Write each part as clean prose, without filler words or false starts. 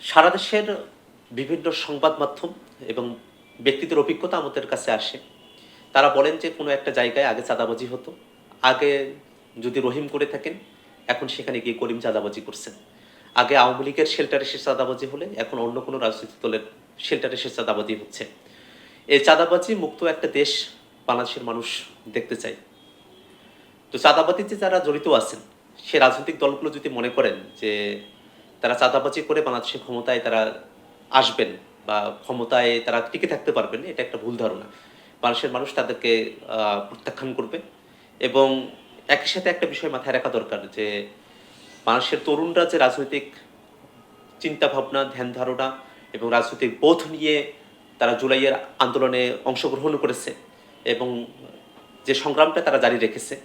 সারা দেশের বিভিন্ন সংবাদ মাধ্যম এবং ব্যক্তিদের অভিজ্ঞতা আমাদের কাছে আসে। তারা বলেন যে কোনো একটা জায়গায় আগে চাঁদাবাজি হতো। আগে যদি রহিম করে থাকেন, এখন সেখানে গিয়ে করিম চাঁদাবাজি করছেন। আগে আওয়ামী লীগের শেল্টারে এসে চাঁদাবাজি হলে এখন অন্য কোনো রাজনৈতিক দলের শেল্টারে এসে চাঁদাবাজি হচ্ছে। এই চাঁদাবাজি মুক্ত একটা দেশ বাংলাদেশের মানুষ দেখতে চায়। তো চাঁদাবাজিতে যারা জড়িত আছেন, সে রাজনৈতিক দলগুলো যদি মনে করেন যে তারা চাঁদাবাজি করে বাংলাদেশের ক্ষমতায় তারা আসবেন বা ক্ষমতায় তারা টিকে থাকতে পারবেন, এটা একটা ভুল ধারণা। বাংলাদেশের মানুষ তাদেরকে প্রত্যাখ্যান করবে। এবং একই সাথে একটা বিষয় মাথায় রাখা দরকার যে বাংলাদেশের তরুণরা যে রাজনৈতিক চিন্তাভাবনা, ধ্যান ধারণা এবং রাজনৈতিক বোধ নিয়ে তারা জুলাইয়ের আন্দোলনে অংশগ্রহণ করেছে এবং যে সংগ্রামটা তারা জারি রেখেছে,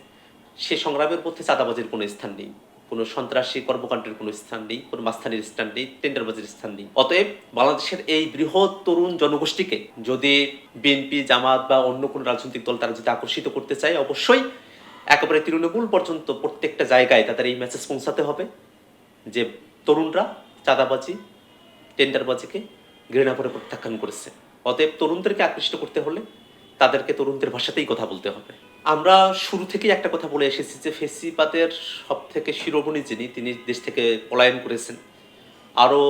সেই সংগ্রামের মধ্যে চাঁদাবাজির কোনো স্থান নেই, কোনো সন্ত্রাসী কর্মকাণ্ডের কোনো স্থান নেই, কোনো মাস্তানির স্থান নেই, টেন্ডারবাজির স্থান নেই। অতএব বাংলাদেশের এই বৃহৎ তরুণ জনগোষ্ঠীকে যদি বিএনপি, জামাত বা অন্য কোনো রাজনৈতিক দল তারা যদি আকর্ষিত করতে চায়, অবশ্যই একেবারে তৃণমূল পর্যন্ত প্রত্যেকটা জায়গায় তাদের এই মেসেজ পৌঁছাতে হবে যে তরুণরা চাঁদাবাজি, টেন্ডারবাজিকে ঘৃণা করে প্রত্যাখ্যান করেছে। অতএব তরুণদেরকে আকৃষ্ট করতে হলে তাদেরকে তরুণদের ভাষাতেই কথা বলতে হবে। আমরা শুরু থেকেই একটা কথা বলে এসেছি যে ফেসিবাদের সব থেকে শিরোমণি যিনি, তিনি দেশ থেকে পলায়ন করেছেন। আরও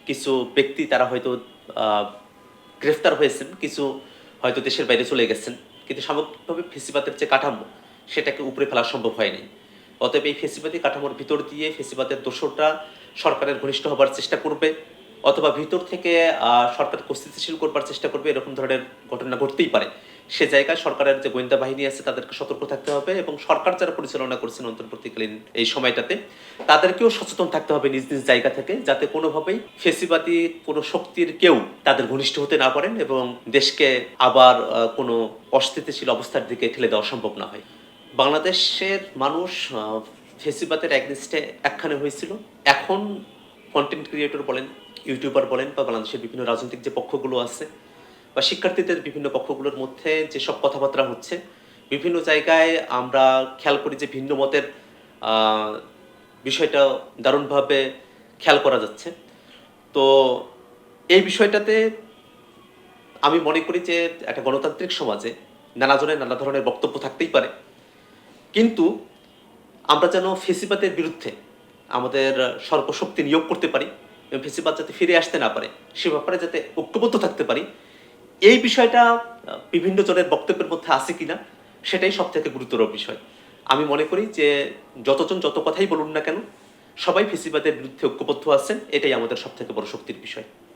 কিছু ব্যক্তি তারা হয়তো গ্রেফতার হয়েছেন, কিছু হয়তো দেশের বাইরে চলে গেছেন, কিন্তু সামগ্রিকভাবে ফেসিবাদের যে কাঠামো সেটাকে উপরে ফেলা সম্ভব হয়নি। অতএব এই ফেসিবাদী কাঠামোর ভিতর দিয়ে ফেসিবাদের দোসররা সরকারের ঘনিষ্ঠ হবার চেষ্টা করবে, অথবা ভিতর থেকে সরকারকে অস্থিতিশীল করবার চেষ্টা করবে, এরকম ধরনের ঘটনা ঘটতেই পারে। সে জায়গায় সরকারের যে গোয়েন্দা বাহিনী আছে তাদেরকে সতর্ক থাকতে হবে এবং সরকার যারা পরিচালনা করছেন অন্তর্বর্তীকালীন এই সময়টাতে তাদেরকেও সচেতন থাকতে হবে নিজ নিজ জায়গা থেকে, যাতে কোনোভাবেই ফেসিবাদী কোনো শক্তির কেউ তাদের ঘনিষ্ঠ হতে না পারেন এবং দেশকে আবার কোনো অস্থিতিশীল অবস্থার দিকে ঠেলে দেওয়া সম্ভব না হয়। বাংলাদেশের মানুষ ফেসিবাদের অ্যাগনিস্টে একখানে হয়েছিল। এখন কন্টেন্ট ক্রিয়েটর বলেন, ইউটিউবার বলেন, বা বাংলাদেশের বিভিন্ন রাজনৈতিক যে পক্ষগুলো আছে বা শিক্ষার্থীদের বিভিন্ন পক্ষগুলোর মধ্যে যেসব কথাবার্তা হচ্ছে, বিভিন্ন জায়গায় আমরা খেয়াল করি যে ভিন্ন মতের বিষয়টা দারুণভাবে খেয়াল করা যাচ্ছে। তো এই বিষয়টাতে আমি মনে করি যে একটা গণতান্ত্রিক সমাজে নানাজনের নানা ধরনের বক্তব্য থাকতেই পারে, কিন্তু আমরা যেন ফেসিবাদের বিরুদ্ধে আমাদের সর্বশক্তি নিয়োগ করতে পারি এবং ফেসিবাদ যাতে ফিরে আসতে না পারে সে ব্যাপারে যাতে ঐক্যবদ্ধ থাকতে পারি, এই বিষয়টা বিভিন্ন জনের বক্তব্যের মধ্যে আছে কিনা সেটাই সব থেকে গুরুতর বিষয়। আমি মনে করি যে যতজন যত কথাই বলুন না কেন, সবাই ফেসিবাদের বিরুদ্ধে ঐক্যবদ্ধ আছেন, এটাই আমাদের সব থেকে বড় শক্তির বিষয়।